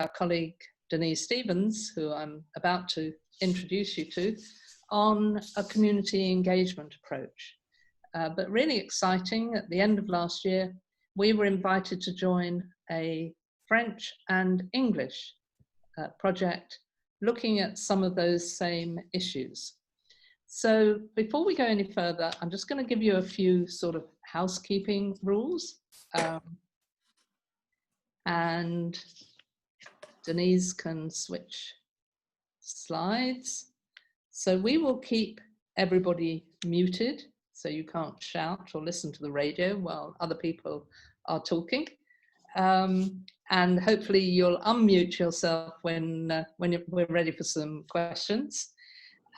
our colleague Denise Stevens, who I'm about to introduce you to, on a community engagement approach. But really exciting, at the end of last year, we were invited to join a French and English project looking at some of those same issues. So before we go any further, I'm just going to give you a few sort of housekeeping rules. And Denise can switch slides. So we will keep everybody muted, so you can't shout or listen to the radio while other people are talking. And hopefully you'll unmute yourself when we're ready for some questions.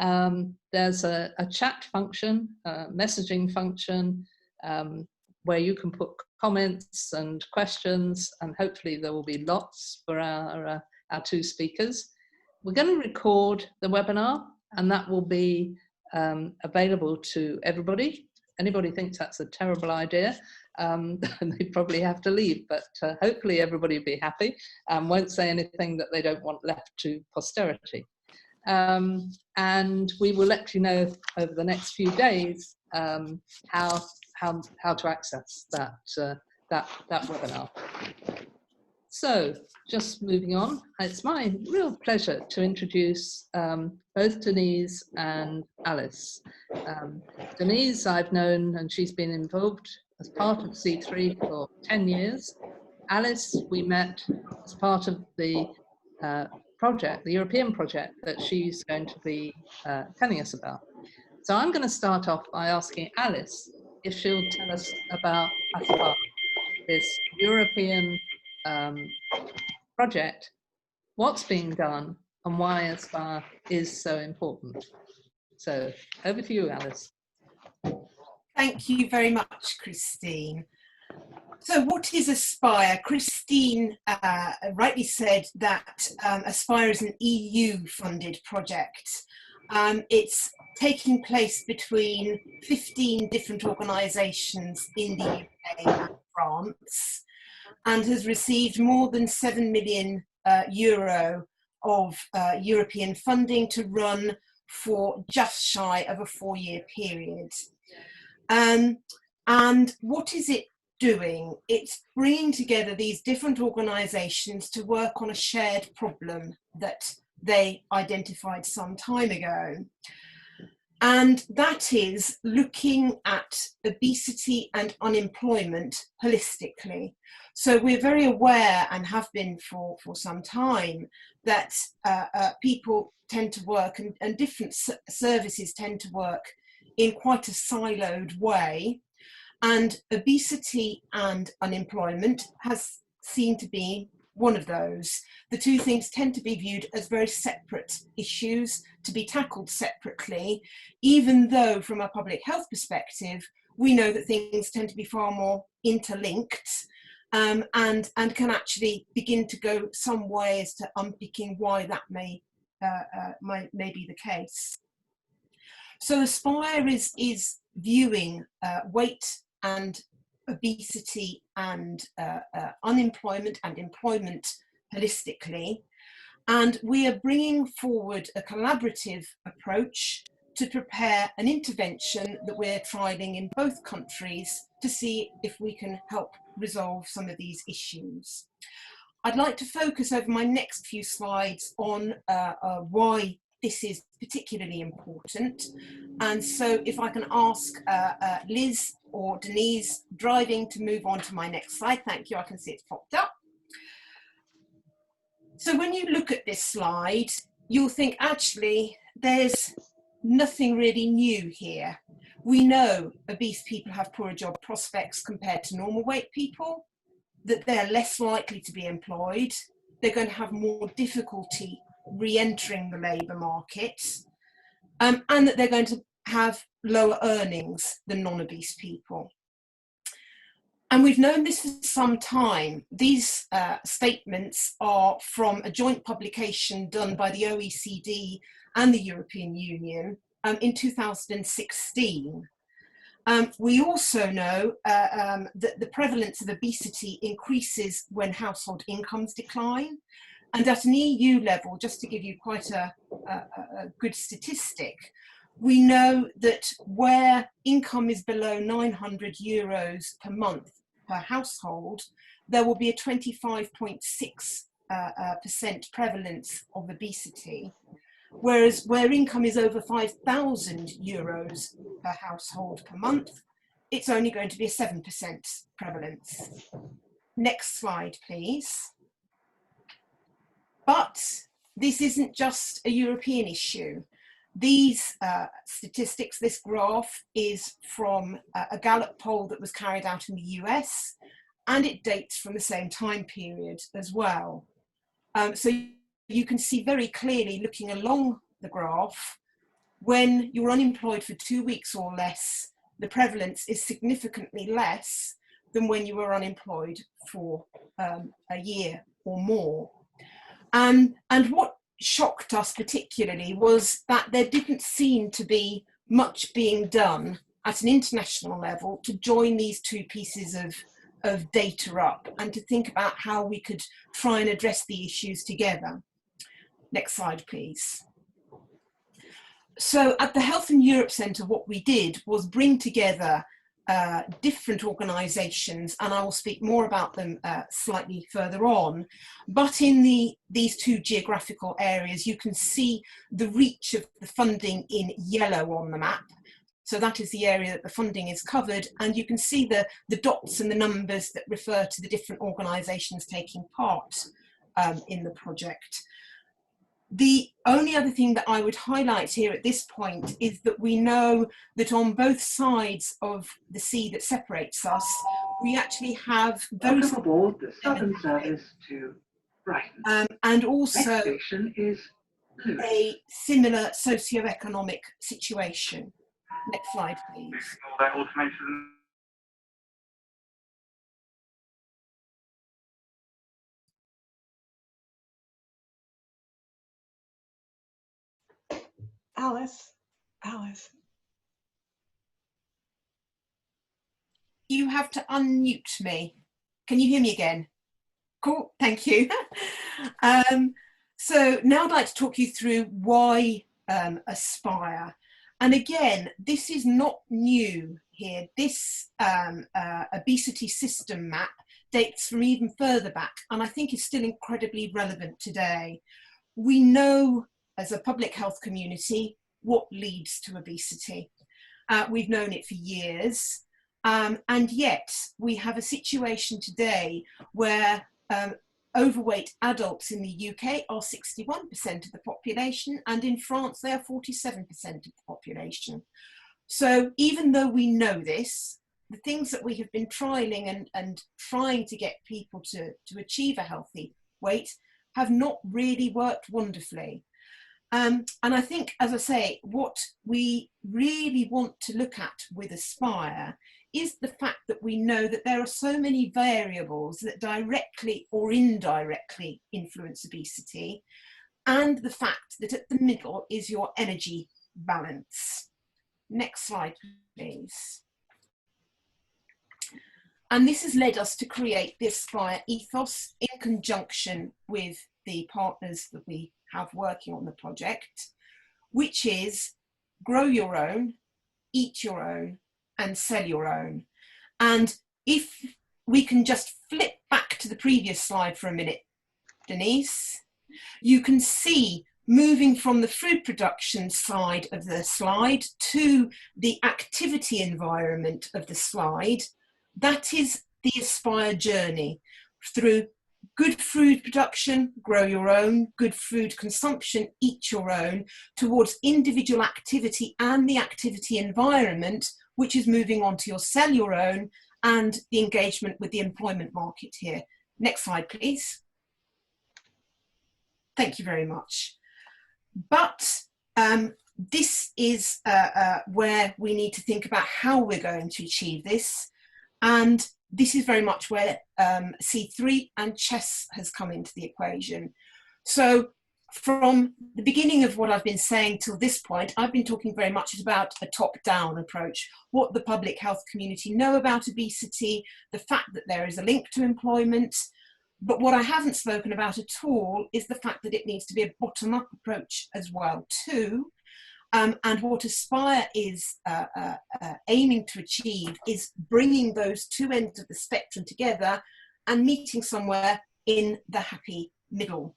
There's a chat function, a messaging function, where you can put comments and questions, and hopefully there will be lots for our two speakers. We're going to record the webinar, and that will be available to everybody. Anybody thinks that's a terrible idea, they probably have to leave, but hopefully everybody will be happy and won't say anything that they don't want left to posterity. And we will let you know over the next few days how to access that webinar. So just moving on, it's my real pleasure to introduce both Denise and Alice. Denise I've known, and she's been involved as part of C3 for 10 years. Alice we met as part of the project, the European project that she's going to be telling us about. So I'm going to start off by asking Alice if she'll tell us about ASPAR, this European project, what's being done, and why ASPAR is so important. So over to you, Alice. Thank you very much, Christine. So what is Aspire? Christine rightly said that Aspire is an EU-funded project. It's taking place between 15 different organisations in the UK and France, and has received more than €7 million of European funding to run for just shy of a 4-year period. And what is it doing? It's bringing together these different organisations to work on a shared problem that they identified some time ago. And that is looking at obesity and unemployment holistically. So we're very aware, and have been for some time, that people tend to work, and different services tend to work in quite a siloed way. And obesity and unemployment has seemed to be one of those. The two things tend to be viewed as very separate issues, to be tackled separately, even though from a public health perspective, we know that things tend to be far more interlinked, and can actually begin to go some way as to unpicking why that may be the case. So Aspire is viewing weight and obesity and unemployment and employment holistically, and we are bringing forward a collaborative approach to prepare an intervention that we're trialling in both countries to see if we can help resolve some of these issues. I'd like to focus over my next few slides on why this is particularly important. And so if I can ask Liz or Denise driving to move on to my next slide. Thank you, I can see it's popped up. So when you look at this slide, you'll think actually there's nothing really new here. We know obese people have poorer job prospects compared to normal weight people, that they're less likely to be employed, they're going to have more difficulty re-entering the labour market, and that they're going to have lower earnings than non-obese people. And we've known this for some time. These statements are from a joint publication done by the OECD and the European Union in 2016. We also know that the prevalence of obesity increases when household incomes decline, And at an EU level, just to give you quite a good statistic, we know that where income is below 900 euros per month per household, there will be a 25.6% prevalence of obesity. Whereas where income is over 5,000 euros per household per month, it's only going to be a 7% prevalence. Next slide, please. But this isn't just a European issue. These statistics, this graph, is from a Gallup poll that was carried out in the US, and it dates from the same time period as well. So you can see very clearly, looking along the graph, when you're unemployed for 2 weeks or less, the prevalence is significantly less than when you were unemployed for a year or more. And what shocked us particularly was that there didn't seem to be much being done at an international level to join these two pieces of data up and to think about how we could try and address the issues together. Next slide, please. So at the Health in Europe Centre, what we did was bring together different organisations, and I will speak more about them slightly further on. But in these two geographical areas, you can see the reach of the funding in yellow on the map. So that is the area that the funding is covered, and you can see the dots and the numbers that refer to the different organisations taking part in the project. The only other thing that I would highlight here at this point is that we know that on both sides of the sea that separates us, we actually have very welcome aboard the Southern Service to Brighton. And also Next station is Lewis. A similar socio-economic situation. Next slide, please. All that automation. Alice. You have to unmute me. Can you hear me again? Cool, thank you. So now I'd like to talk you through why Aspire. And again, this is not new here. This obesity system map dates from even further back, and I think is still incredibly relevant today. We know as a public health community what leads to obesity. We've known it for years, and yet we have a situation today where overweight adults in the UK are 61% of the population, and in France they are 47% of the population. So even though we know this, the things that we have been trialling and trying to get people to achieve a healthy weight have not really worked wonderfully. And I think, as I say, what we really want to look at with Aspire is the fact that we know that there are so many variables that directly or indirectly influence obesity, and the fact that at the middle is your energy balance. Next slide, please. And this has led us to create the Aspire ethos in conjunction with the partners that we have working on the project, which is grow your own, eat your own, and sell your own. And if we can just flip back to the previous slide for a minute, Denise, you can see moving from the food production side of the slide to the activity environment of the slide. That is the Aspire journey through good food production, grow your own, good food consumption, eat your own, towards individual activity and the activity environment, which is moving on to your sell your own and the engagement with the employment market here. Next slide, please. Thank you very much. But this is where we need to think about how we're going to achieve this. And this is very much where C3 and chess has come into the equation. So from the beginning of what I've been saying till this point, I've been talking very much about a top-down approach, what the public health community know about obesity, the fact that there is a link to employment, But what I haven't spoken about at all is the fact that it needs to be a bottom-up approach as well too. And what Aspire is aiming to achieve is bringing those two ends of the spectrum together and meeting somewhere in the happy middle.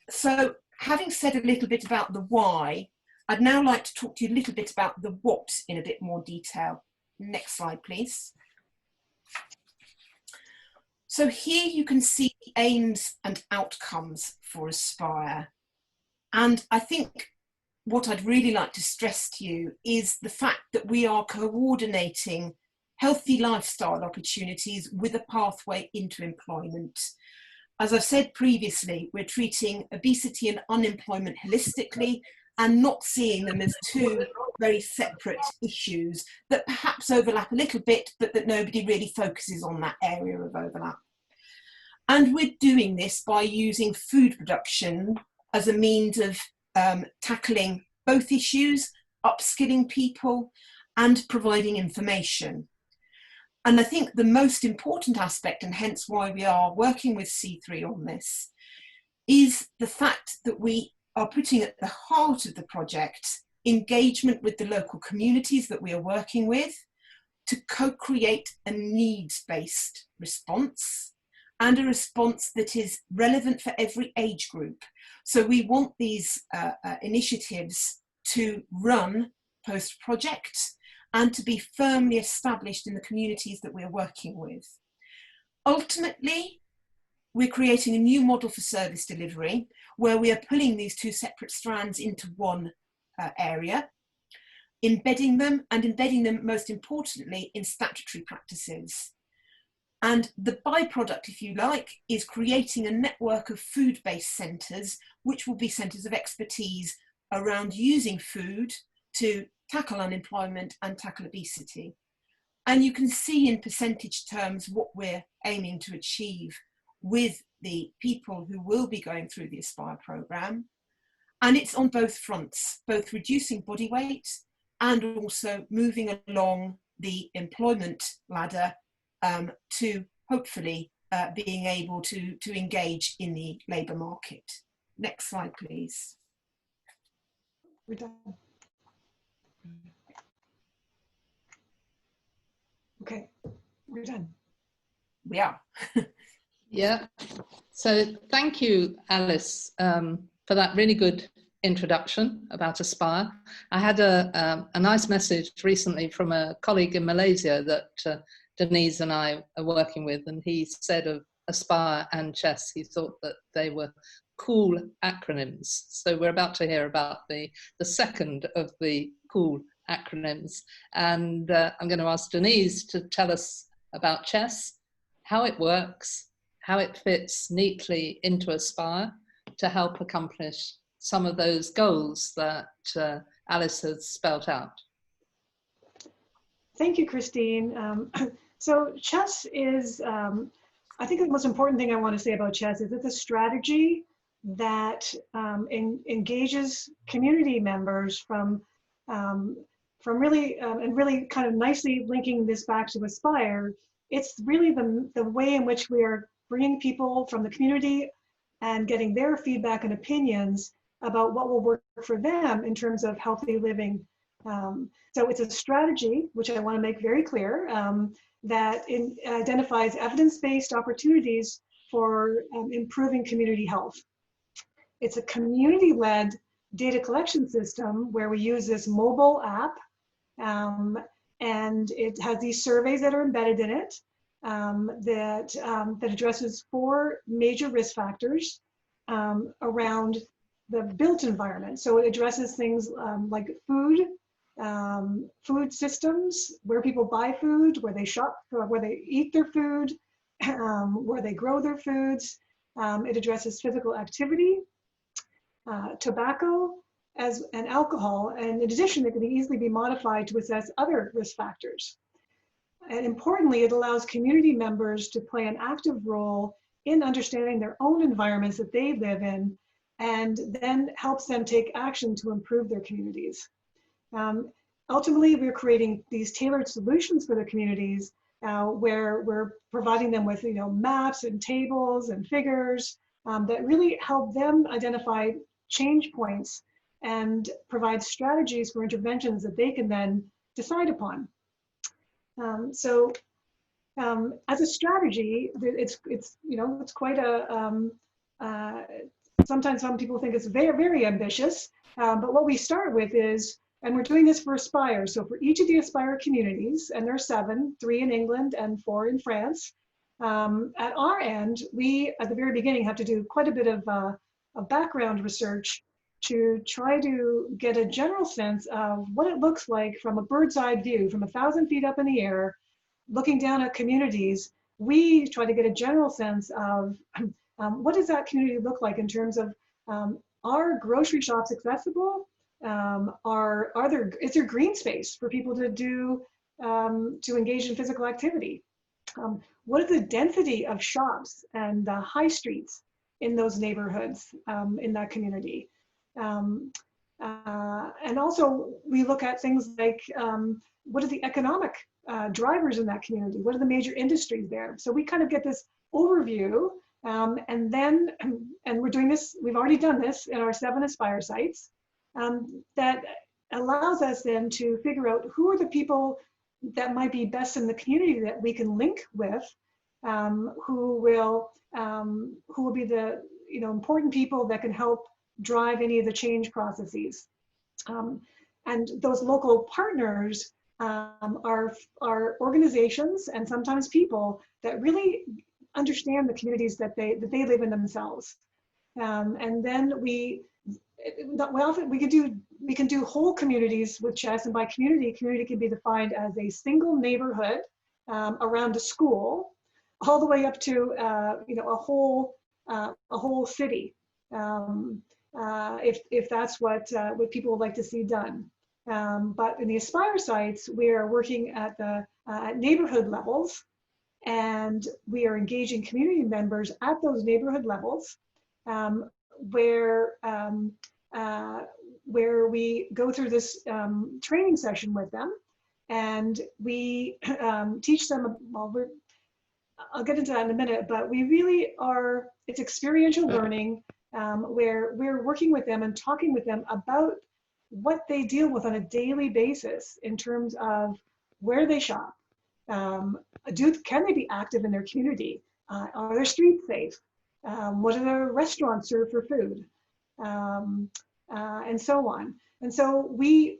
So having said a little bit about the why, I'd now like to talk to you a little bit about the what in a bit more detail. Next slide, please. So here you can see the aims and outcomes for Aspire. And I think what I'd really like to stress to you is the fact that we are coordinating healthy lifestyle opportunities with a pathway into employment. As I've said previously, we're treating obesity and unemployment holistically and not seeing them as two very separate issues that perhaps overlap a little bit, but that nobody really focuses on that area of overlap. And we're doing this by using food production as a means of tackling both issues, upskilling people and providing information. And I think the most important aspect, and hence why we are working with C3 on this, is the fact that we are putting at the heart of the project engagement with the local communities that we are working with to co-create a needs-based response and a response that is relevant for every age group. So we want these initiatives to run post-project and to be firmly established in the communities that we're working with. Ultimately, we're creating a new model for service delivery where we are pulling these two separate strands into one area, embedding them most importantly in statutory practices. And the byproduct, if you like, is creating a network of food-based centres, which will be centres of expertise around using food to tackle unemployment and tackle obesity. And you can see in percentage terms what we're aiming to achieve with the people who will be going through the Aspire programme. And it's on both fronts, both reducing body weight and also moving along the employment ladder to hopefully being able to engage in the labour market. Next slide, please. We're done. Okay, we're done. We are. Yeah. So thank you, Alice, for that really good introduction about Aspire. I had a nice message recently from a colleague in Malaysia that Denise and I are working with, and he said of Aspire and CHESS, he thought that they were cool acronyms. So we're about to hear about the second of the cool acronyms. And I'm going to ask Denise to tell us about CHESS, how it works, how it fits neatly into Aspire to help accomplish some of those goals that Alice has spelt out. Thank you, Christine. So CHESS is, I think the most important thing I want to say about CHESS is it's a strategy that engages community members from really, and really kind of nicely linking this back to Aspire. It's really the way in which we are bringing people from the community and getting their feedback and opinions about what will work for them in terms of healthy living. So it's a strategy, which I want to make very clear, that identifies evidence-based opportunities for improving community health. It's a community-led data collection system where we use this mobile app, and it has these surveys that are embedded in it that addresses 4 major risk factors around the built environment. So it addresses things like food, food systems, where people buy food, where they shop, where they eat their food, where they grow their foods. It addresses physical activity, tobacco, and alcohol. And in addition, it can easily be modified to assess other risk factors. And importantly, it allows community members to play an active role in understanding their own environments that they live in, and then helps them take action to improve their communities. Ultimately, we're creating these tailored solutions for the communities where we're providing them with maps and tables and figures that really help them identify change points and provide strategies for interventions that they can then decide upon. As a strategy, it's quite a sometimes some people think it's very, very ambitious, but what we start with is, and we're doing this for Aspire. So for each of the Aspire communities, and there are 7, 3 in England and 4 in France, at our end, we, at the very beginning, have to do quite a bit of background research to try to get a general sense of what it looks like from a bird's eye view, from 1,000 feet up in the air, looking down at communities. We try to get a general sense of what does that community look like in terms of, are grocery shops accessible? Is there green space for people to do, to engage in physical activity? What is the density of shops and high streets in those neighborhoods, in that community? And also we look at things like, what are the economic drivers in that community? What are the major industries there? So we kind of get this overview, and we're doing this, we've already done this in our 7 Aspire sites, that allows us then to figure out who are the people that might be best in the community that we can link with, who will be the important people that can help drive any of the change processes. And those local partners are organizations and sometimes people that really understand the communities that they live in themselves. And then we can do whole communities with CHESS, and by community can be defined as a single neighborhood around a school, all the way up to a whole city, if that's what people would like to see done. But in the Aspire sites, we are working at the neighborhood levels, and we are engaging community members at those neighborhood levels, where we go through this training session with them, and we teach them. I'll get into that in a minute, but we really are. It's experiential learning, where we're working with them and talking with them about what they deal with on a daily basis in terms of where they shop. Can they be active in their community? Are their streets safe? What do the restaurants serve for food? And so on. And so we're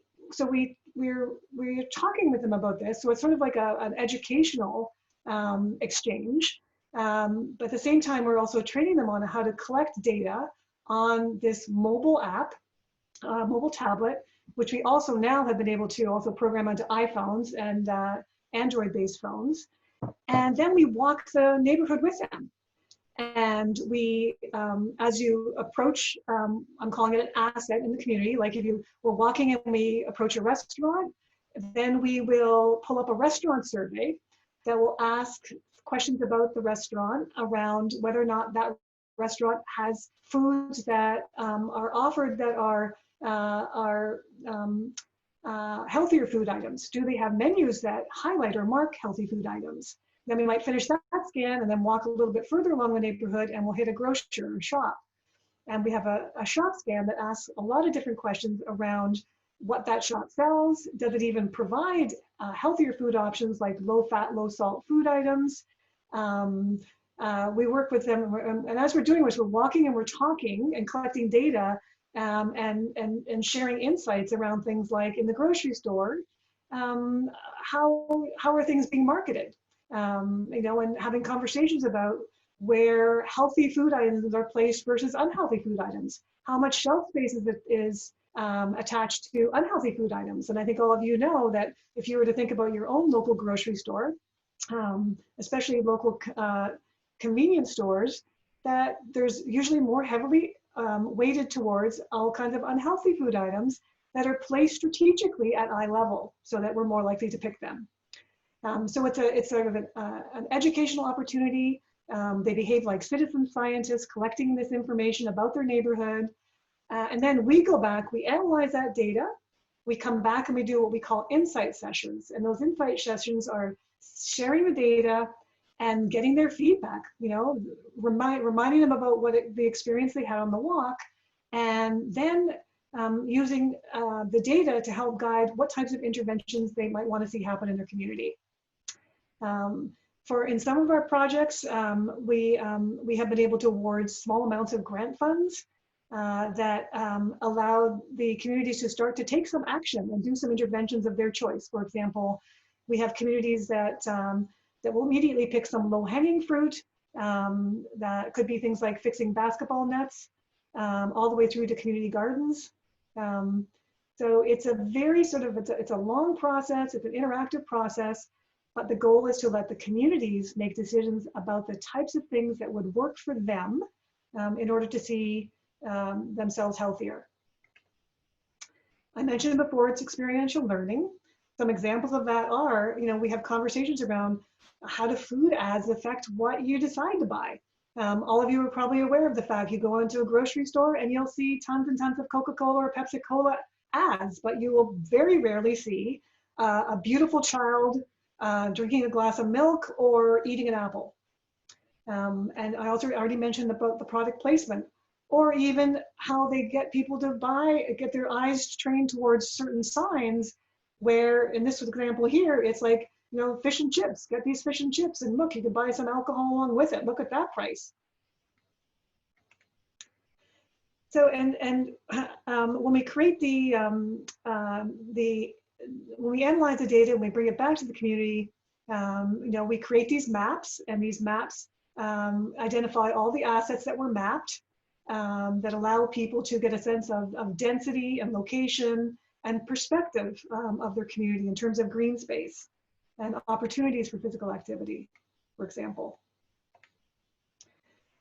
talking with them about this. So it's sort of like an educational exchange. But at the same time, we're also training them on how to collect data on this mobile app, mobile tablet, which we also now have been able to also program onto iPhones and Android-based phones. And then we walk the neighborhood with them. And we, as you approach, I'm calling it an asset in the community, like if you were walking and we approach a restaurant, then we will pull up a restaurant survey that will ask questions about the restaurant around whether or not that restaurant has foods that are offered that are healthier food items. Do they have menus that highlight or mark healthy food items? Then we might finish that scan and then walk a little bit further along the neighborhood, and we'll hit a grocer or shop. And we have a shop scan that asks a lot of different questions around what that shop sells. Does it even provide healthier food options like low fat, low salt food items? We work with them, and as we're doing this, we're walking and we're talking and collecting data, and sharing insights around things like in the grocery store, how are things being marketed? And having conversations about where healthy food items are placed versus unhealthy food items. How much shelf space is attached to unhealthy food items. And I think all of you know that if you were to think about your own local grocery store, especially local convenience stores, that there's usually more heavily weighted towards all kinds of unhealthy food items that are placed strategically at eye level so that we're more likely to pick them. So it's sort of an educational opportunity. They behave like citizen scientists, collecting this information about their neighborhood. And then we go back, we analyze that data, we come back and we do what we call insight sessions. And those insight sessions are sharing the data and getting their feedback, you know, reminding them about the experience they had on the walk, and then using the data to help guide what types of interventions they might want to see happen in their community. In some of our projects, we have been able to award small amounts of grant funds that allow the communities to start to take some action and do some interventions of their choice. For example, we have communities that will immediately pick some low-hanging fruit. That could be things like fixing basketball nets, all the way through to community gardens. So it's a very it's a long process, it's an interactive process, but the goal is to let the communities make decisions about the types of things that would work for them in order to see themselves healthier. I mentioned before, it's experiential learning. Some examples of that are, you know, we have conversations around how do food ads affect what you decide to buy. All of you are probably aware of the fact you go into a grocery store and you'll see tons and tons of Coca-Cola or Pepsi-Cola ads, but you will very rarely see a beautiful child drinking a glass of milk or eating an apple. And I also already mentioned about the product placement, or even how they get people to get their eyes trained towards certain signs where, in this example here, it's like, you know, fish and chips, get these fish and chips, and look, you can buy some alcohol along with it. Look at that price. So, when we create when we analyze the data and we bring it back to the community, you know, we create these maps, and these maps identify all the assets that were mapped that allow people to get a sense of density and location and perspective of their community in terms of green space and opportunities for physical activity, for example.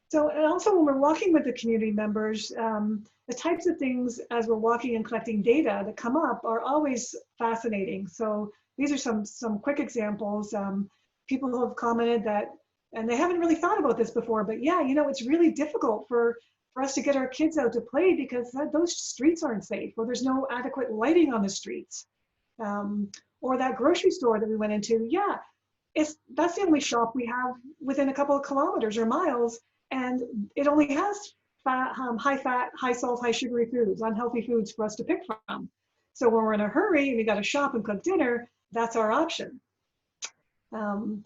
So, and also when we're walking with the community members, the types of things as we're walking and collecting data that come up are always fascinating. So these are some quick examples. People who have commented that, and they haven't really thought about this before, but yeah, you know, it's really difficult for us to get our kids out to play because those streets aren't safe, or there's no adequate lighting on the streets. Or that grocery store that we went into, yeah, that's the only shop we have within a couple of kilometers or miles, and it only has high fat, high salt, high sugary foods, unhealthy foods for us to pick from. So when we're in a hurry and we got to shop and cook dinner, that's our option. And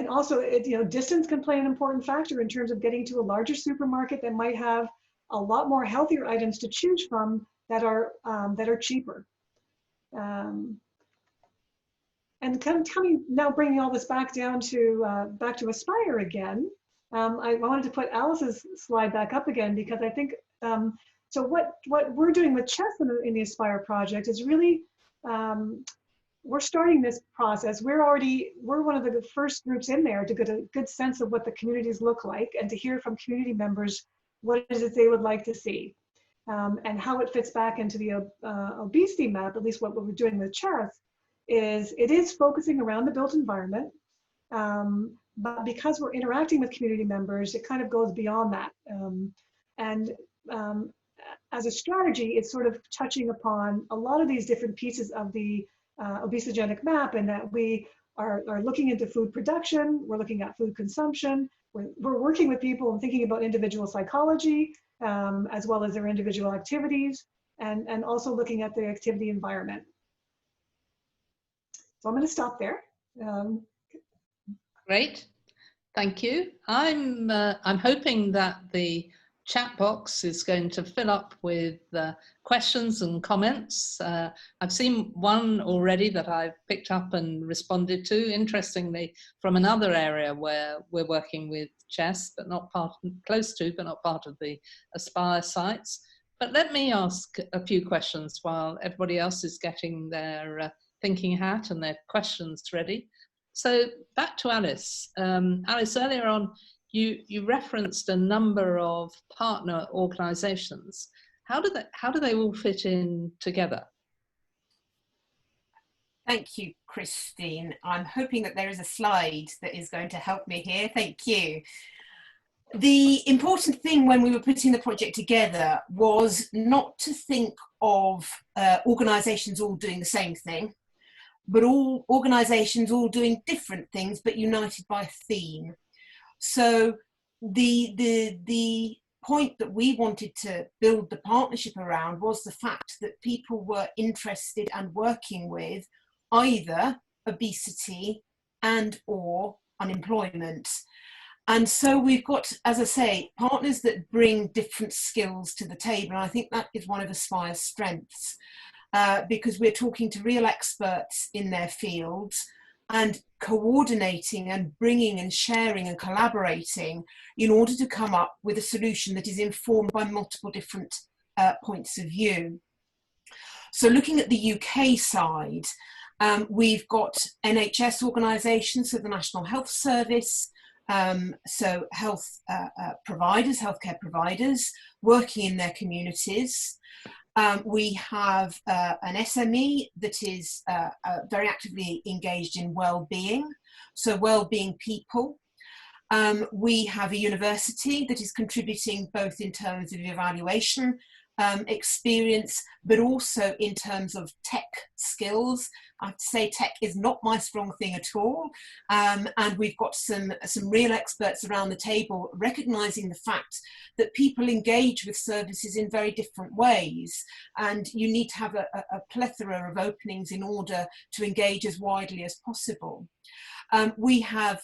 also, you know, distance can play an important factor in terms of getting to a larger supermarket that might have a lot more healthier items to choose from that are cheaper. And coming now, bringing all this back down to Aspire again. I wanted to put Alice's slide back up again because I think so. What we're doing with Chess in the Aspire project is really we're starting this process. We're one of the first groups in there to get a good sense of what the communities look like and to hear from community members what it is they would like to see and how it fits back into the obesity map. At least what we're doing with Chess is it is focusing around the built environment. But because we're interacting with community members, it kind of goes beyond that. As a strategy, it's sort of touching upon a lot of these different pieces of the obesogenic map, and that we are looking into food production, we're looking at food consumption, we're working with people and thinking about individual psychology, as well as their individual activities, and also looking at the activity environment. So I'm going to stop there. Great, thank you. I'm hoping that the chat box is going to fill up with questions and comments. I've seen one already that I've picked up and responded to, interestingly, from another area where we're working with Chess, but not close to, but not part of the Aspire sites. But let me ask a few questions while everybody else is getting their thinking hat and their questions ready. So back to Alice. Alice, earlier on, you referenced a number of partner organisations. How do they all fit in together? Thank you, Christine. I'm hoping that there is a slide that is going to help me here. Thank you. The important thing when we were putting the project together was not to think of organisations all doing the same thing, but all organisations all doing different things, but united by theme. So the point that we wanted to build the partnership around was the fact that people were interested and working with either obesity and or unemployment. And so we've got, as I say, partners that bring different skills to the table. And I think that is one of Aspire's strengths, because we're talking to real experts in their fields and coordinating and bringing and sharing and collaborating in order to come up with a solution that is informed by multiple different points of view. So looking at the UK side, we've got NHS organisations, so the National Health Service, so healthcare providers working in their communities. We have an SME that is very actively engaged in well-being, so well-being people. We have a university that is contributing both in terms of evaluation experience, but also in terms of tech skills. I have to say tech is not my strong thing at all, and we've got some real experts around the table recognising the fact that people engage with services in very different ways, and you need to have a plethora of openings in order to engage as widely as possible. We have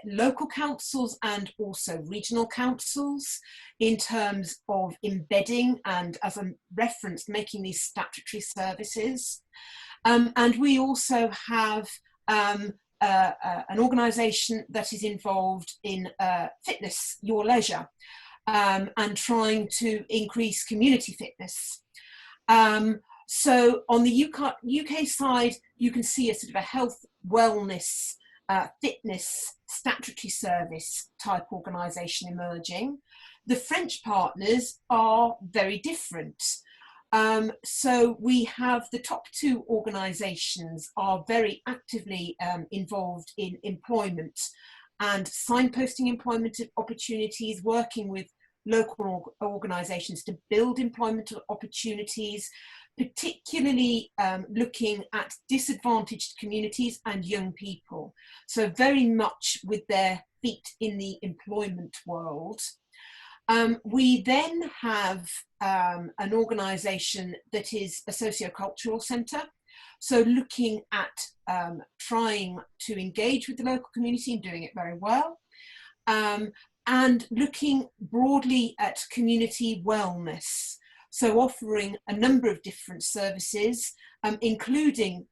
local councils and also regional councils in terms of embedding and, as a reference, making these statutory services. And we also have an organisation that is involved in fitness, your leisure, and trying to increase community fitness. So on the UK side, you can see a sort of a health, wellness, fitness, statutory service type organisation emerging. The French partners are very different. So we have the top two organisations are very actively involved in employment and signposting employment opportunities, working with local organisations to build employment opportunities, particularly looking at disadvantaged communities and young people. So very much with their feet in the employment world. We then have an organisation that is a sociocultural centre. So looking at trying to engage with the local community and doing it very well. And looking broadly at community wellness. So offering a number of different services, including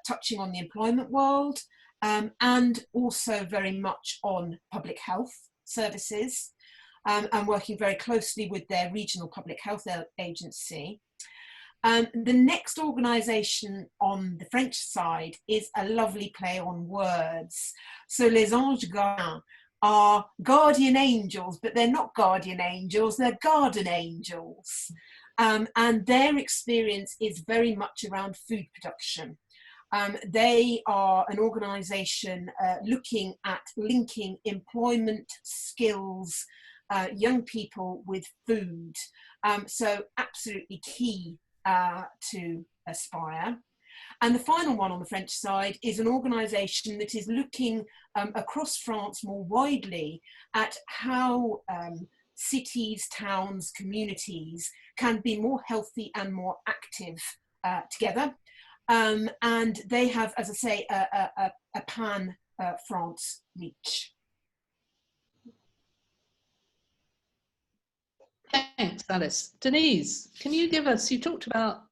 touching on the employment world, and also very much on public health services, and working very closely with their regional public health agency. The next organisation on the French side is a lovely play on words. So Les Anges Gardiens are guardian angels, but they're not guardian angels, they're garden angels. And their experience is very much around food production. They are an organisation looking at linking employment, skills, young people with food. So absolutely key to Aspire. And the final one on the French side is an organisation that is looking across France more widely at how cities, towns, communities can be more healthy and more active together. And they have, as I say, a pan-France reach. Thanks, Alice. Denise, can you give us, you talked about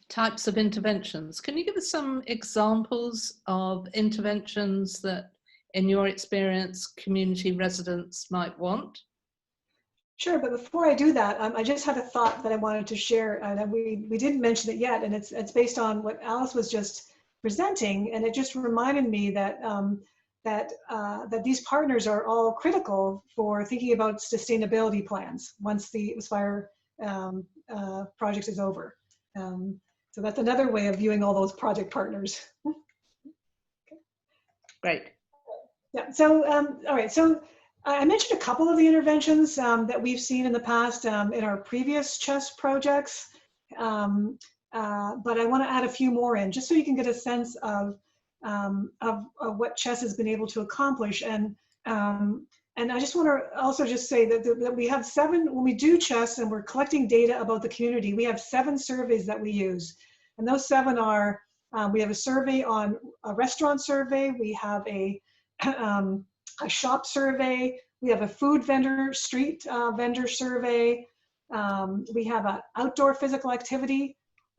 types of interventions. Can you give us some examples of interventions that, in your experience, community residents might want? Sure, but before I do that, I just had a thought that I wanted to share that we didn't mention it yet, and it's based on what Alice was just presenting, and it just reminded me that that these partners are all critical for thinking about sustainability plans once the Aspire project is over. So that's another way of viewing all those project partners. Great. Yeah. So all right. So I mentioned a couple of the interventions that we've seen in the past in our previous CHESS projects. but I want to add a few more in, just so you can get a sense of what chess has been able to accomplish. And I just want to also just say that we have 7, when we do chess and we're collecting data about the community, we have 7 surveys that we use. And those 7 are, we have a survey on a restaurant survey, we have a shop survey, we have a food vendor, street vendor survey, we have an outdoor physical activity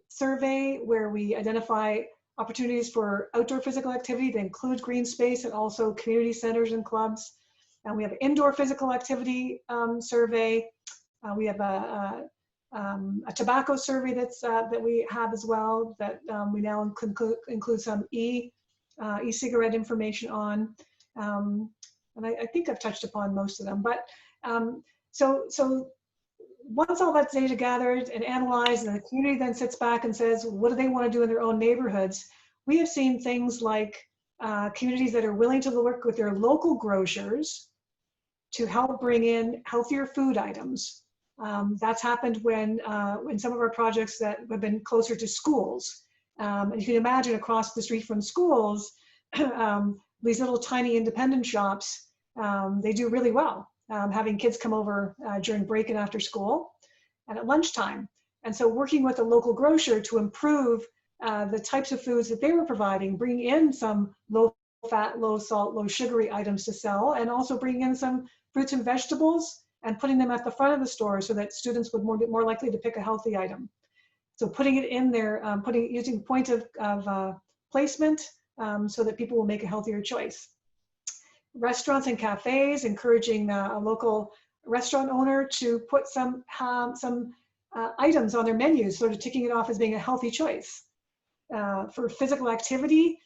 survey where we identify opportunities for outdoor physical activity that includes green space and also community centers and clubs. And we have an indoor physical activity survey. We have a tobacco survey that we have as well, that we now include some e-cigarette information on. And I think I've touched upon most of them. But so once all that data gathered and analyzed, and the community then sits back and says, what do they want to do in their own neighborhoods? We have seen things like communities that are willing to work with their local grocers to help bring in healthier food items. That's happened when in some of our projects that have been closer to schools. And you can imagine across the street from schools, these little tiny independent shops, they do really well, having kids come over during break and after school and at lunchtime. And so working with a local grocer to improve the types of foods that they were providing, bringing in some low fat, low salt, low sugary items to sell, and also bringing in some fruits and vegetables and putting them at the front of the store so that students would be more likely to pick a healthy item. So putting it in there, using point of placement so that people will make a healthier choice. Restaurants and cafes, encouraging a local restaurant owner to put some items on their menus, sort of ticking it off as being a healthy choice. For physical activity,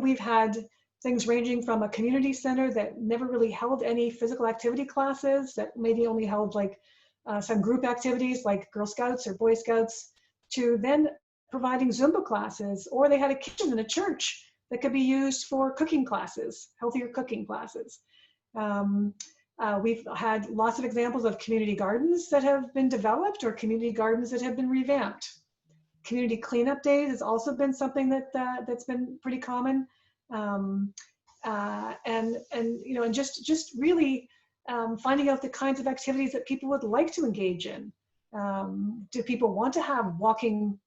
we've had things ranging from a community center that never really held any physical activity classes, that maybe only held like some group activities like Girl Scouts or Boy Scouts, to then providing Zumba classes, or they had a kitchen in a church that could be used for cooking classes, healthier cooking classes. We've had lots of examples of community gardens that have been developed or community gardens that have been revamped. Community cleanup days has also been something that's been pretty common. And just really finding out the kinds of activities that people would like to engage in. Do people want to have walking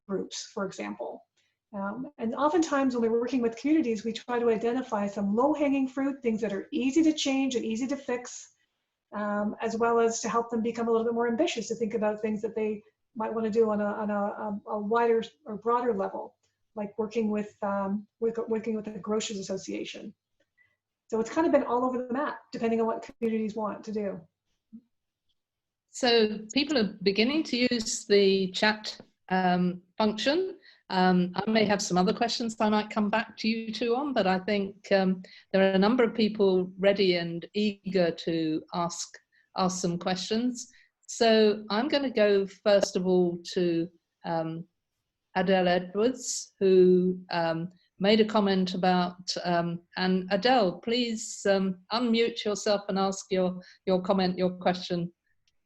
groups, for example? And oftentimes when we're working with communities, we try to identify some low-hanging fruit, things that are easy to change and easy to fix, as well as to help them become a little bit more ambitious, to think about things that they might want to do on a wider or broader level, like working with the Grocers Association. So it's kind of been all over the map, depending on what communities want to do. So people are beginning to use the chat function. I may have some other questions I might come back to you two on, but I think there are a number of people ready and eager to ask some questions. So I'm going to go first of all to Adele Edwards, who made a comment about, and Adele, please unmute yourself and ask your comment, your question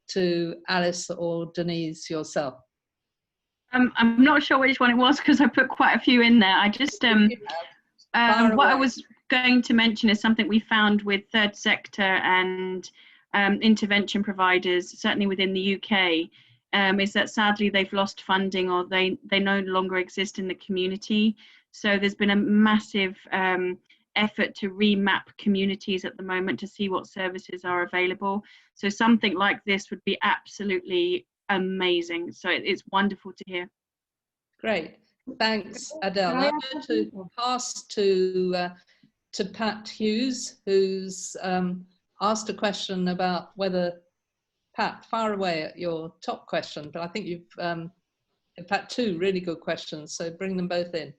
to Alice or Denise yourself. I'm not sure which one it was because I put quite a few in there. I just, what I was going to mention is something we found with third sector and intervention providers, certainly within the UK, is that sadly they've lost funding, or they no longer exist in the community. So there's been a massive effort to remap communities at the moment to see what services are available. So something like this would be absolutely amazing. So it's wonderful to hear. Great, thanks, Adele. I'm going to pass to Pat Hughes, who's asked a question about whether, Pat, fire away at your top question, but I think you've in fact 2 really good questions, so bring them both in.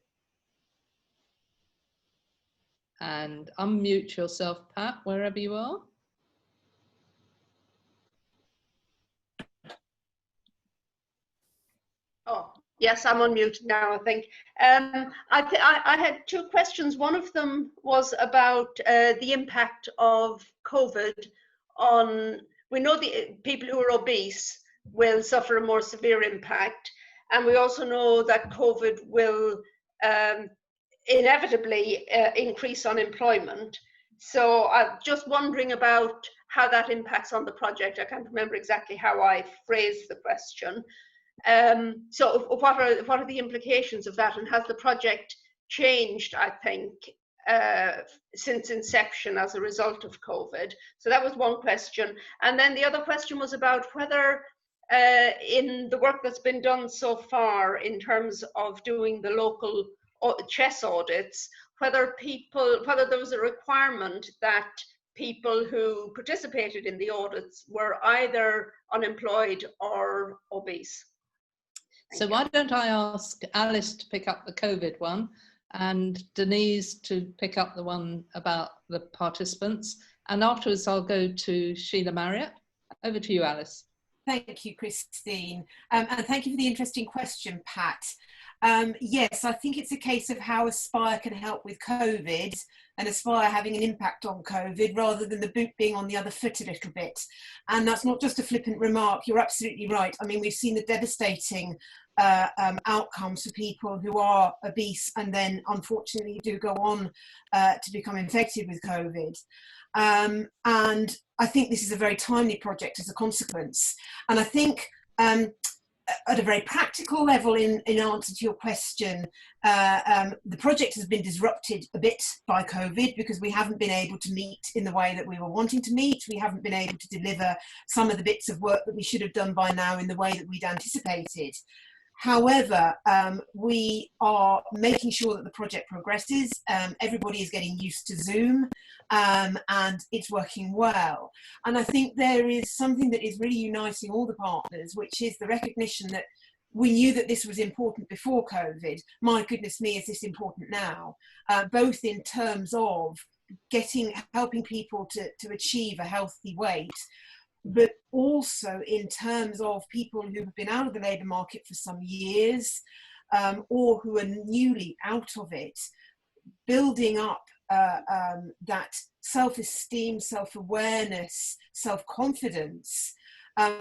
And unmute yourself, Pat, wherever you are. Oh, yes, I'm on mute now, I think. I had 2 questions. One of them was about the impact of COVID on, we know the people who are obese will suffer a more severe impact. And we also know that COVID will inevitably increase unemployment. So I'm just wondering about how that impacts on the project. I can't remember exactly how I phrased the question. So what are the implications of that, and has the project changed, I think, since inception as a result of COVID? So that was one question. And then the other question was about whether in the work that's been done so far in terms of doing the local chess audits, whether there was a requirement that people who participated in the audits were either unemployed or obese. So why don't I ask Alice to pick up the COVID one and Denise to pick up the one about the participants, and afterwards I'll go to Sheila Marriott. Over to you, Alice. Thank you, Christine. And thank you for the interesting question, Pat. Yes, I think it's a case of how Aspire can help with COVID and Aspire having an impact on COVID rather than the boot being on the other foot a little bit. And that's not just a flippant remark, you're absolutely right. I mean, we've seen the devastating outcomes for people who are obese and then unfortunately do go on to become infected with COVID. And I think this is a very timely project as a consequence. And I think at a very practical level, in answer to your question, the project has been disrupted a bit by COVID because we haven't been able to meet in the way that we were wanting to meet. We haven't been able to deliver some of the bits of work that we should have done by now in the way that we'd anticipated. However, we are making sure that the project progresses. Everybody is getting used to Zoom and it's working well. And I think there is something that is really uniting all the partners, which is the recognition that we knew that this was important before COVID. My goodness me, is this important now? Both in terms of helping people to achieve a healthy weight, but also in terms of people who have been out of the labour market for some years or who are newly out of it, building up that self-esteem, self-awareness, self-confidence,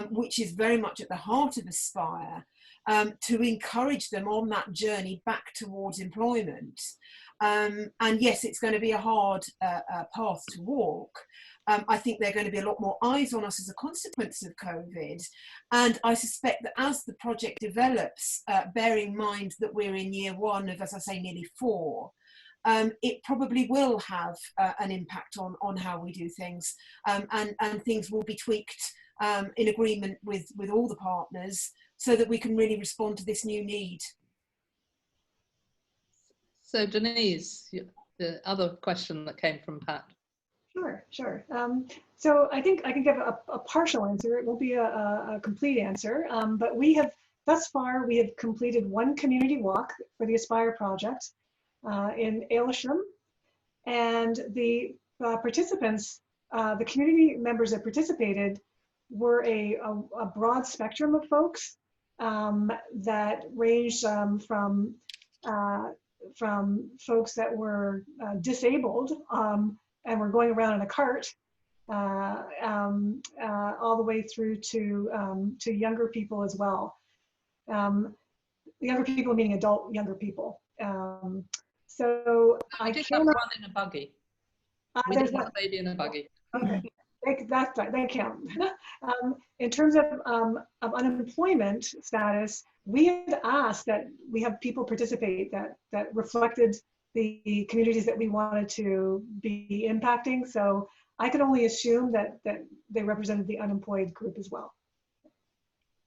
which is very much at the heart of Aspire, to encourage them on that journey back towards employment. And yes, it's going to be a hard path to walk. I think there are going to be a lot more eyes on us as a consequence of COVID. And I suspect that as the project develops, bearing in mind that we're in year one of, as I say, nearly 4, it probably will have an impact on how we do things. And things will be tweaked in agreement with all the partners so that we can really respond to this new need. So Denise, the other question that came from Pat. Sure. So I think I can give a partial answer. It won't be a complete answer, but thus far we have completed one community walk for the Aspire project in Aylesham, and the participants, the community members that participated were a broad spectrum of folks that ranged from folks that were disabled and were going around in a cart, all the way through to younger people as well. Younger people meaning adult younger people. So I did cannot. have one in a buggy. We did have a baby in a buggy. Okay, that's right. They count. In terms of unemployment status, we had asked that we have people participate that reflected the communities that we wanted to be impacting. So I could only assume that they represented the unemployed group as well.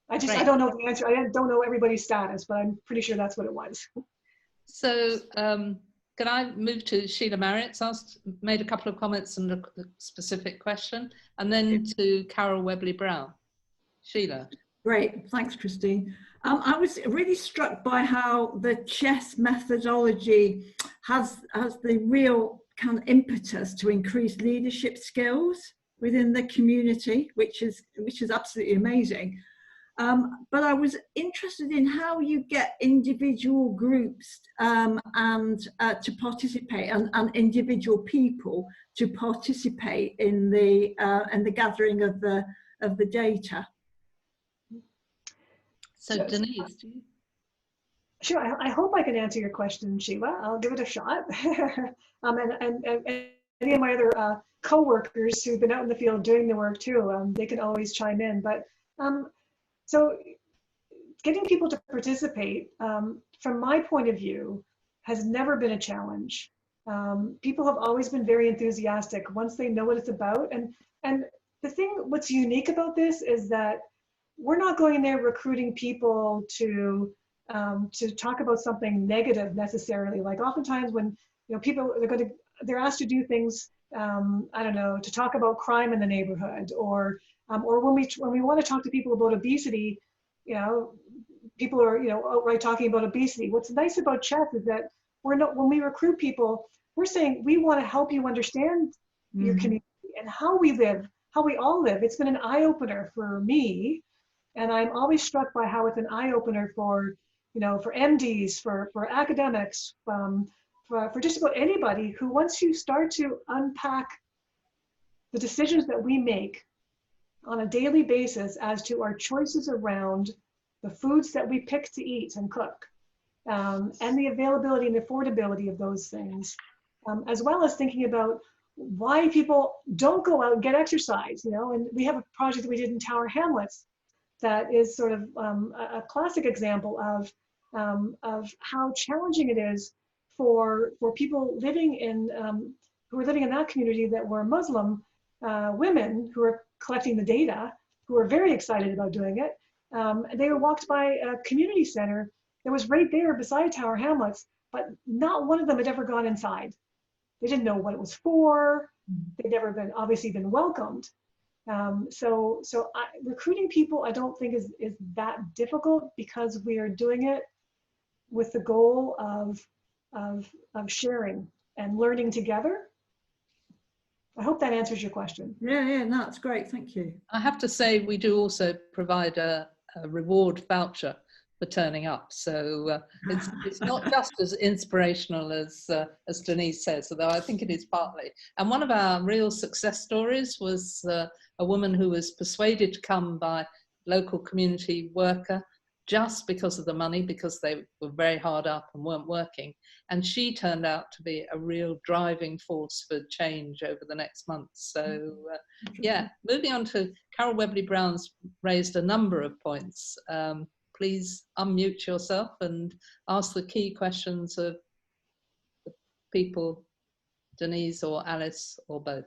I don't know the answer. I don't know everybody's status, but I'm pretty sure that's what it was. So can I move to Sheila Marriott? Made a couple of comments on the specific question, and then to Carol Webley-Brown. Sheila. Great, thanks, Christine. I was really struck by how the chess methodology has the real kind of impetus to increase leadership skills within the community, which is absolutely amazing. But I was interested in how you get individual groups to participate and individual people to participate in the gathering of the data. So Denise, Sure, I hope I can answer your question, Sheila. I'll give it a shot. And any of my other co-workers who've been out in the field doing the work too, they can always chime in. But so getting people to participate, from my point of view, has never been a challenge. People have always been very enthusiastic once they know what it's about. And the thing, what's unique about this is that we're not going in there recruiting people to talk about something negative necessarily. Like oftentimes when people they're asked to do things, I don't know, to talk about crime in the neighborhood, or when we want to talk to people about obesity, people are outright talking about obesity. What's nice about Chess is that when we recruit people, we're saying we want to help you understand your community and how we live, how we all live. It's been an eye-opener for me, and I'm always struck by how it's an eye-opener for for MDs, for academics, for just about anybody who, once you start to unpack the decisions that we make on a daily basis as to our choices around the foods that we pick to eat and cook, and the availability and affordability of those things, as well as thinking about why people don't go out and get exercise, and we have a project that we did in Tower Hamlets that is sort of a classic example of how challenging it is for people living in who are living in that community that were Muslim women who are collecting the data, who are very excited about doing it. They walked by a community center that was right there beside Tower Hamlets, but not one of them had ever gone inside. They didn't know what it was for. They'd never obviously been welcomed. So recruiting people, I don't think is that difficult, because we are doing it with the goal of sharing and learning together. I hope that answers your question. Yeah, no, that's great. Thank you. I have to say, we do also provide a reward voucher for turning up. So it's not just as inspirational as Denise says, although I think it is partly. And one of our real success stories was a woman who was persuaded to come by local community worker just because of the money, because they were very hard up and weren't working. And she turned out to be a real driving force for change over the next month. So yeah, moving on to Carol Webley-Brown's raised a number of points. Please unmute yourself and ask the key questions of the people, Denise or Alice or both.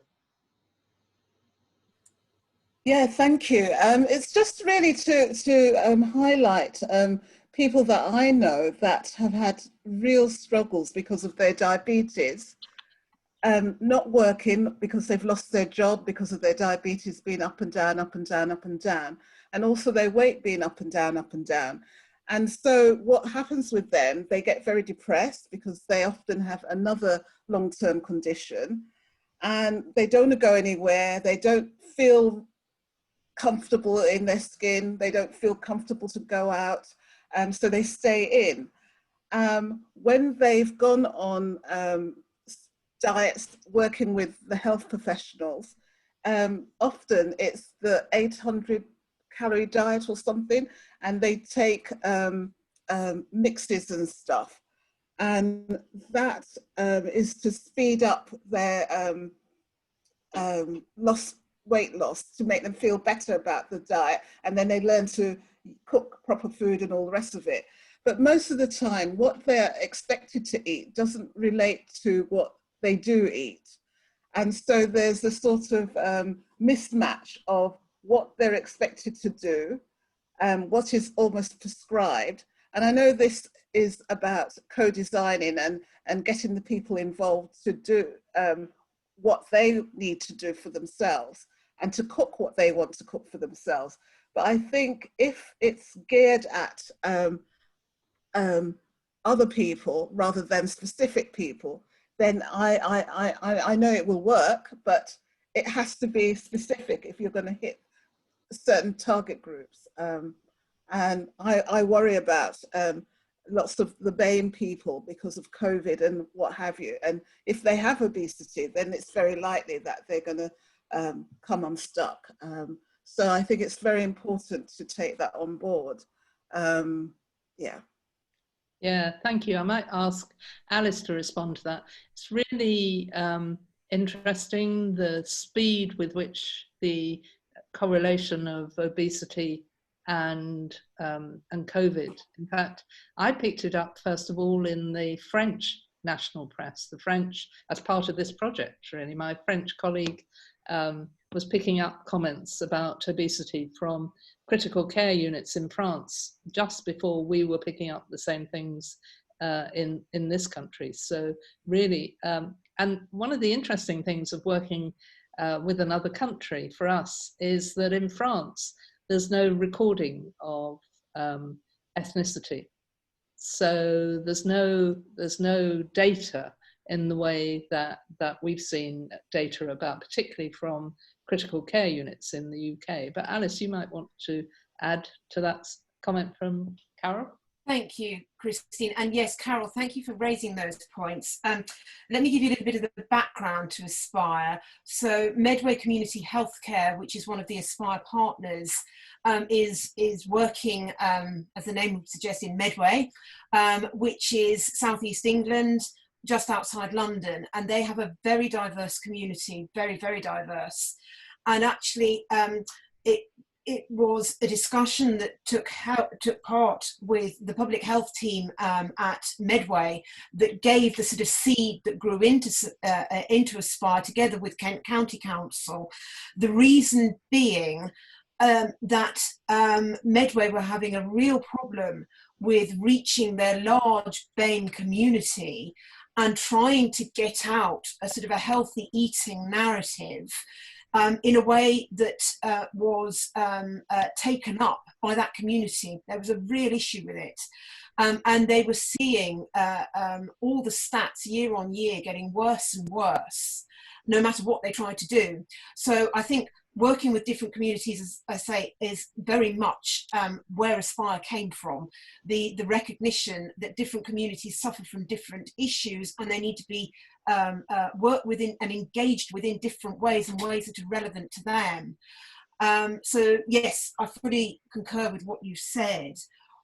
Yeah, thank you. It's just really to highlight people that I know that have had real struggles because of their diabetes, not working because they've lost their job because of their diabetes being up and down, up and down, up and down, and also their weight being up and down, up and down. And so what happens with them, they get very depressed because they often have another long-term condition and they don't go anywhere. They don't feel comfortable in their skin. They don't feel comfortable to go out. So they stay in. When they've gone on diets, working with the health professionals, often it's the 800 calorie diet or something, and they take mixes and stuff. And that is to speed up their weight loss, to make them feel better about the diet, and then they learn to cook proper food and all the rest of it. But most of the time, what they're expected to eat doesn't relate to what they do eat. And so there's a sort of mismatch of what they're expected to do and what is almost prescribed. And I know this is about co-designing and getting the people involved to do what they need to do for themselves and to cook what they want to cook for themselves. But I think if it's geared at other people rather than specific people, then I know it will work, but it has to be specific if you're going to hit certain target groups. And I worry about lots of the BAME people because of COVID and what have you. And if they have obesity, then it's very likely that they're going to come unstuck. So I think it's very important to take that on board. Yeah. Yeah, thank you. I might ask Alice to respond to that. It's really interesting, the speed with which the correlation of obesity and COVID. In fact, I picked it up first of all in the French national press, the French, as part of this project, really. My French colleague was picking up comments about obesity from critical care units in France just before we were picking up the same things in this country. So really, and one of the interesting things of working with another country for us is that in France, there's no recording of ethnicity. So there's no data in the way that we've seen data about, particularly from critical care units in the UK. But Alice, you might want to add to that comment from Carol. Thank you, Christine. And yes, Carol, thank you for raising those points. Let me give you a little bit of the background to Aspire. So Medway Community Healthcare, which is one of the Aspire partners, is working, as the name would suggest, in Medway, which is southeast England, just outside London. And they have a very diverse community, very, very diverse. And actually, it was a discussion that took part with the public health team at Medway that gave the sort of seed that grew into Aspire together with Kent County Council. The reason being that Medway were having a real problem with reaching their large BAME community and trying to get out a sort of a healthy eating narrative in a way that was taken up by that community. There was a real issue with it. And they were seeing all the stats year on year getting worse and worse, no matter what they tried to do. So I think working with different communities, as I say, is very much where Aspire came from. The recognition that different communities suffer from different issues and they need to be worked within and engaged within different ways and ways that are relevant to them. So yes, I fully concur with what you said.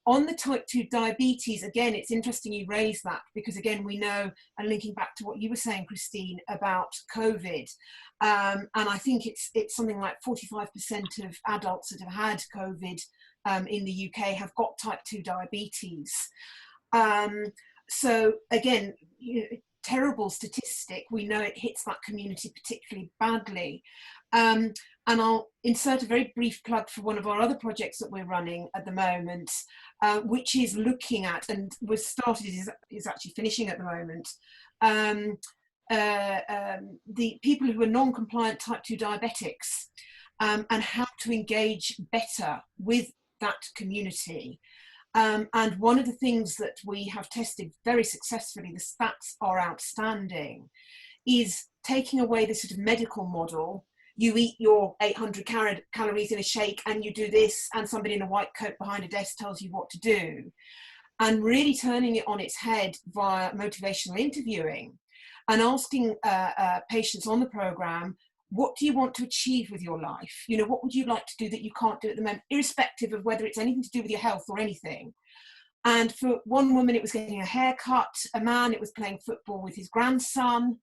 On the type 2 diabetes, again, it's interesting you raise that because again, we know, and linking back to what you were saying, Christine, about COVID, and I think it's something like 45% of adults that have had COVID in the UK have got type 2 diabetes. So again, terrible statistic. We know it hits that community particularly badly. And I'll insert a very brief plug for one of our other projects that we're running at the moment, which is looking at, and was started, is actually finishing at the moment, the people who are non-compliant type 2 diabetics and how to engage better with that community. And one of the things that we have tested very successfully, the stats are outstanding, is taking away the sort of medical model. You eat your 800 calories in a shake and you do this, and somebody in a white coat behind a desk tells you what to do. And really turning it on its head via motivational interviewing and asking patients on the programme, what do you want to achieve with your life? You know, what would you like to do that you can't do at the moment, irrespective of whether it's anything to do with your health or anything. And for one woman, it was getting a haircut. A man, it was playing football with his grandson.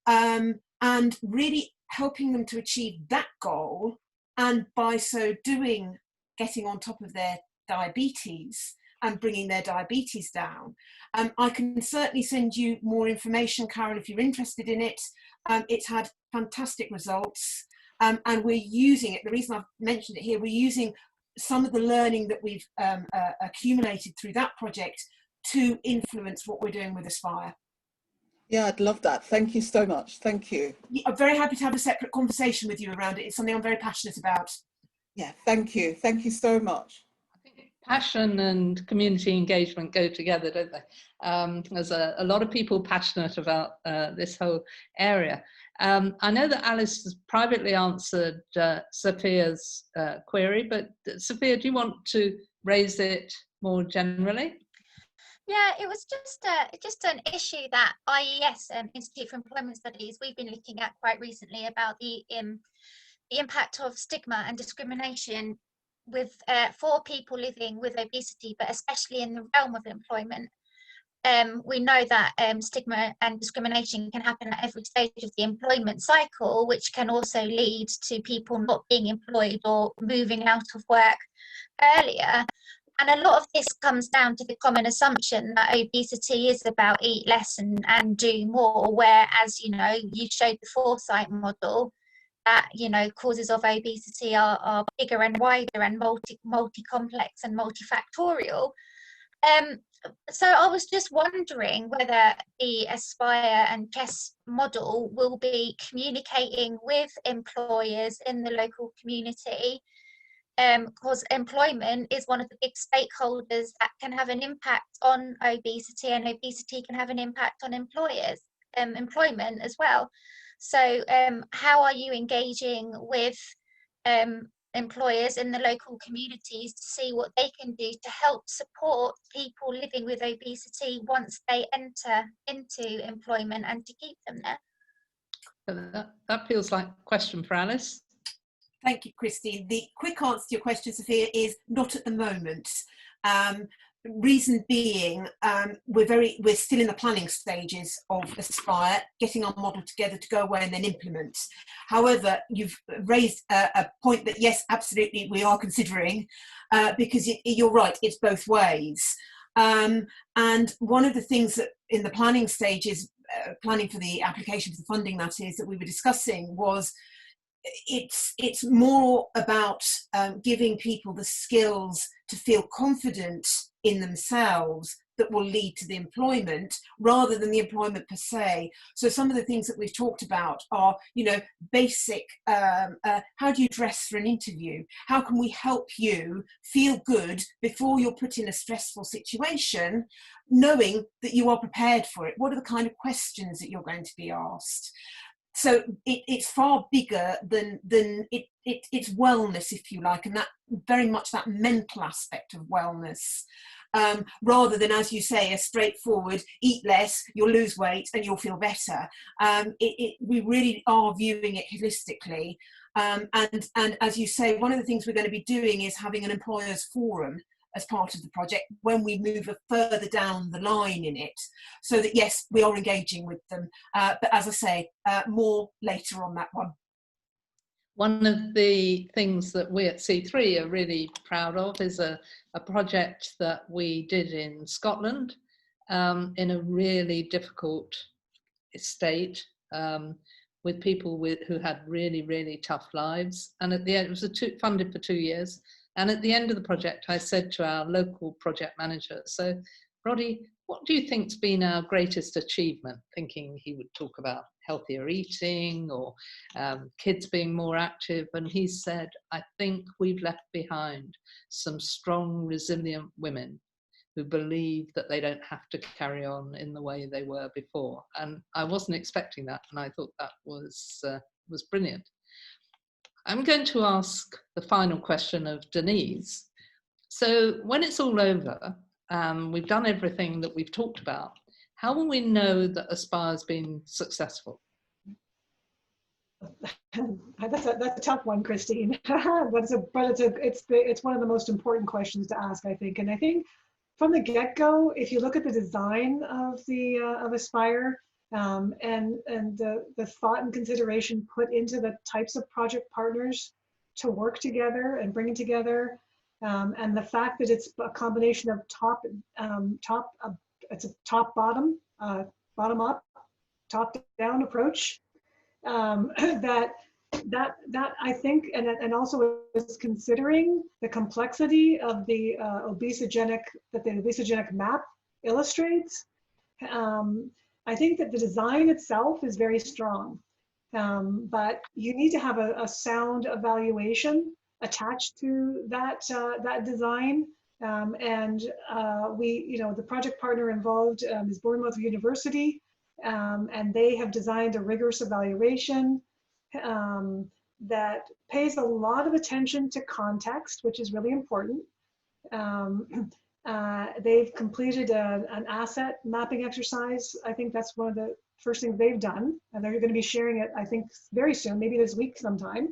And really helping them to achieve that goal, and by so doing, getting on top of their diabetes and bringing their diabetes down. I can certainly send you more information, Carol, if you're interested in it. It's had fantastic results, and we're using it. The reason I've mentioned it here, we're using some of the learning that we've accumulated through that project to influence what we're doing with Aspire. Yeah, I'd love that. Thank you so much. Thank you. I'm very happy to have a separate conversation with you around it. It's something I'm very passionate about. Yeah, thank you. Thank you so much. I think passion and community engagement go together, don't they? There's a lot of people passionate about this whole area. I know that Alice has privately answered Sophia's query, but Sophia, do you want to raise it more generally? Yeah, it was just an issue that IES, Institute for Employment Studies, we've been looking at quite recently about the impact of stigma and discrimination with for people living with obesity, but especially in the realm of employment. we know that stigma and discrimination can happen at every stage of the employment cycle, which can also lead to people not being employed or moving out of work earlier. And a lot of this comes down to the common assumption that obesity is about eat less and do more, whereas, you know, you showed the foresight model that, you know, causes of obesity are bigger and wider and multi-complex and multifactorial. So I was just wondering whether the Aspire and CHESS model will be communicating with employers in the local community, because employment is one of the big stakeholders that can have an impact on obesity, and obesity can have an impact on employers, employment as well. So how are you engaging with employers in the local communities to see what they can do to help support people living with obesity once they enter into employment and to keep them there? That feels like a question for Alice. Thank you, Christine. The quick answer to your question, Sophia, is not at the moment. Reason being, we're still in the planning stages of Aspire, getting our model together to go away and then implement. However, you've raised a point that, yes, absolutely, we are considering, because you're right, it's both ways. And one of the things that in the planning stages, planning for the application for the funding, that is, that we were discussing, was it's more about giving people the skills to feel confident in themselves that will lead to the employment rather than the employment per se. So some of the things that we've talked about are, you know, basic, how do you dress for an interview? How can we help you feel good before you're put in a stressful situation, knowing that you are prepared for it? What are the kind of questions that you're going to be asked? So it's far bigger than it's wellness, if you like, and that very much that mental aspect of wellness, rather than, as you say, a straightforward eat less, you'll lose weight and you'll feel better. We really are viewing it holistically, and as you say, one of the things we're going to be doing is having an employers forum as part of the project when we move further down the line in it, so that yes, we are engaging with them, but as I say, more later on that one. One of the things that we at C3 are really proud of is a project that we did in Scotland, in a really difficult state, with people who had really, really tough lives. And at the end, it was funded for 2 years. And at the end of the project, I said to our local project manager, so Roddy, what do you think's been our greatest achievement? Thinking he would talk about healthier eating or kids being more active. And he said, I think we've left behind some strong, resilient women who believe that they don't have to carry on in the way they were before. And I wasn't expecting that, and I thought that was brilliant. I'm going to ask the final question of Denise. So when it's all over, we've done everything that we've talked about, how will we know that Aspire's been successful? That's a tough one, Christine. But it's one of the most important questions to ask, I think. And I think from the get-go, if you look at the design of of Aspire, and the thought and consideration put into the types of project partners to work together and bring it together, and the fact that it's a combination of it's a top-bottom, bottom-up, top-down approach, that I think, and also is considering the complexity of the obesogenic map illustrates. I think that the design itself is very strong, but you need to have a sound evaluation attached to that design. The project partner involved is Bournemouth University, and they have designed a rigorous evaluation that pays a lot of attention to context, which is really important. They've completed an asset mapping exercise. I think that's one of the first things they've done, and they're going to be sharing it, I think, very soon, maybe this week sometime.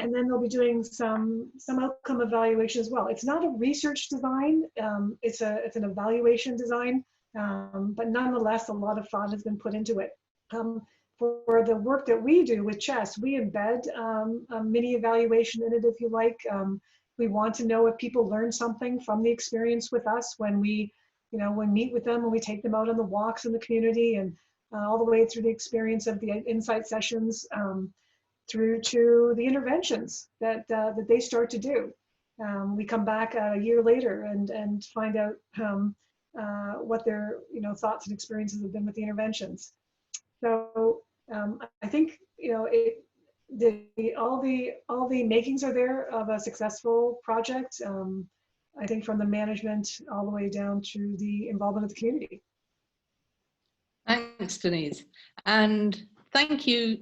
and then they'll be doing some outcome evaluation as well. It's not a research design, it's an evaluation design, but nonetheless, a lot of thought has been put into it. For the work that we do with CHESS, we embed a mini evaluation in it, if you like. We want to know if people learn something from the experience with us when we, when we meet with them, when we take them out on the walks in the community, and all the way through the experience of the insight sessions, through to the interventions that they start to do. We come back a year later and find out what their thoughts and experiences have been with the interventions. So I think all the makings are there of a successful project. I think from the management all the way down to the involvement of the community. Thanks, Denise. And thank you,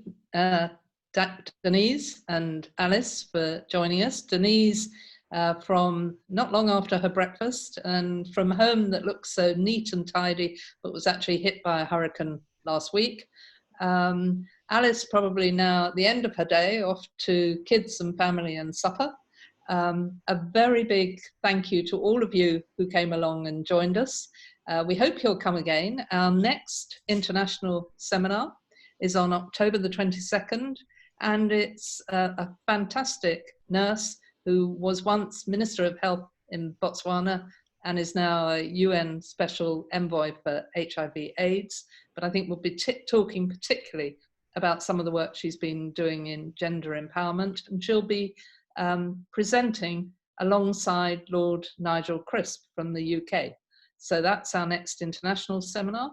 Denise and Alice, for joining us. Denise from not long after her breakfast and from home that looks so neat and tidy, but was actually hit by a hurricane last week. Alice probably now at the end of her day, off to kids and family and supper. A very big thank you to all of you who came along and joined us. We hope you'll come again. Our next international seminar is on October the 22nd, and it's a fantastic nurse who was once Minister of Health in Botswana and is now a UN Special Envoy for HIV/AIDS. But I think we'll be talking particularly about some of the work she's been doing in gender empowerment, and she'll be presenting alongside Lord Nigel Crisp from the UK. So that's our next international seminar.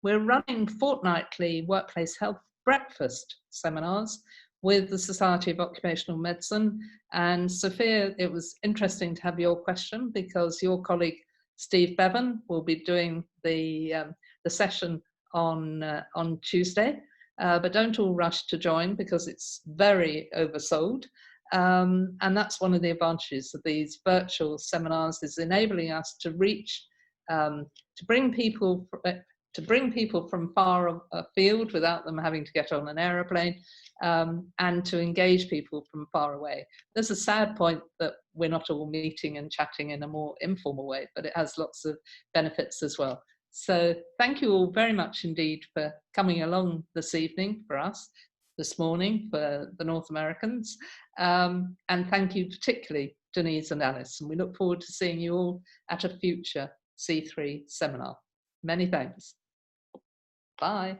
We're running fortnightly workplace health breakfast seminars with the Society of Occupational Medicine. And Sophia, it was interesting to have your question because your colleague Steve Bevan will be doing the session on Tuesday. But don't all rush to join because it's very oversold. And that's one of the advantages of these virtual seminars, is enabling us to reach, to bring people from far afield without them having to get on an aeroplane, and to engage people from far away. There's a sad point that we're not all meeting and chatting in a more informal way, but it has lots of benefits as well. So thank you all very much indeed for coming along this evening for us, this morning for the North Americans. And thank you particularly Denise and Alice, and we look forward to seeing you all at a future C3 seminar. Many thanks. Bye.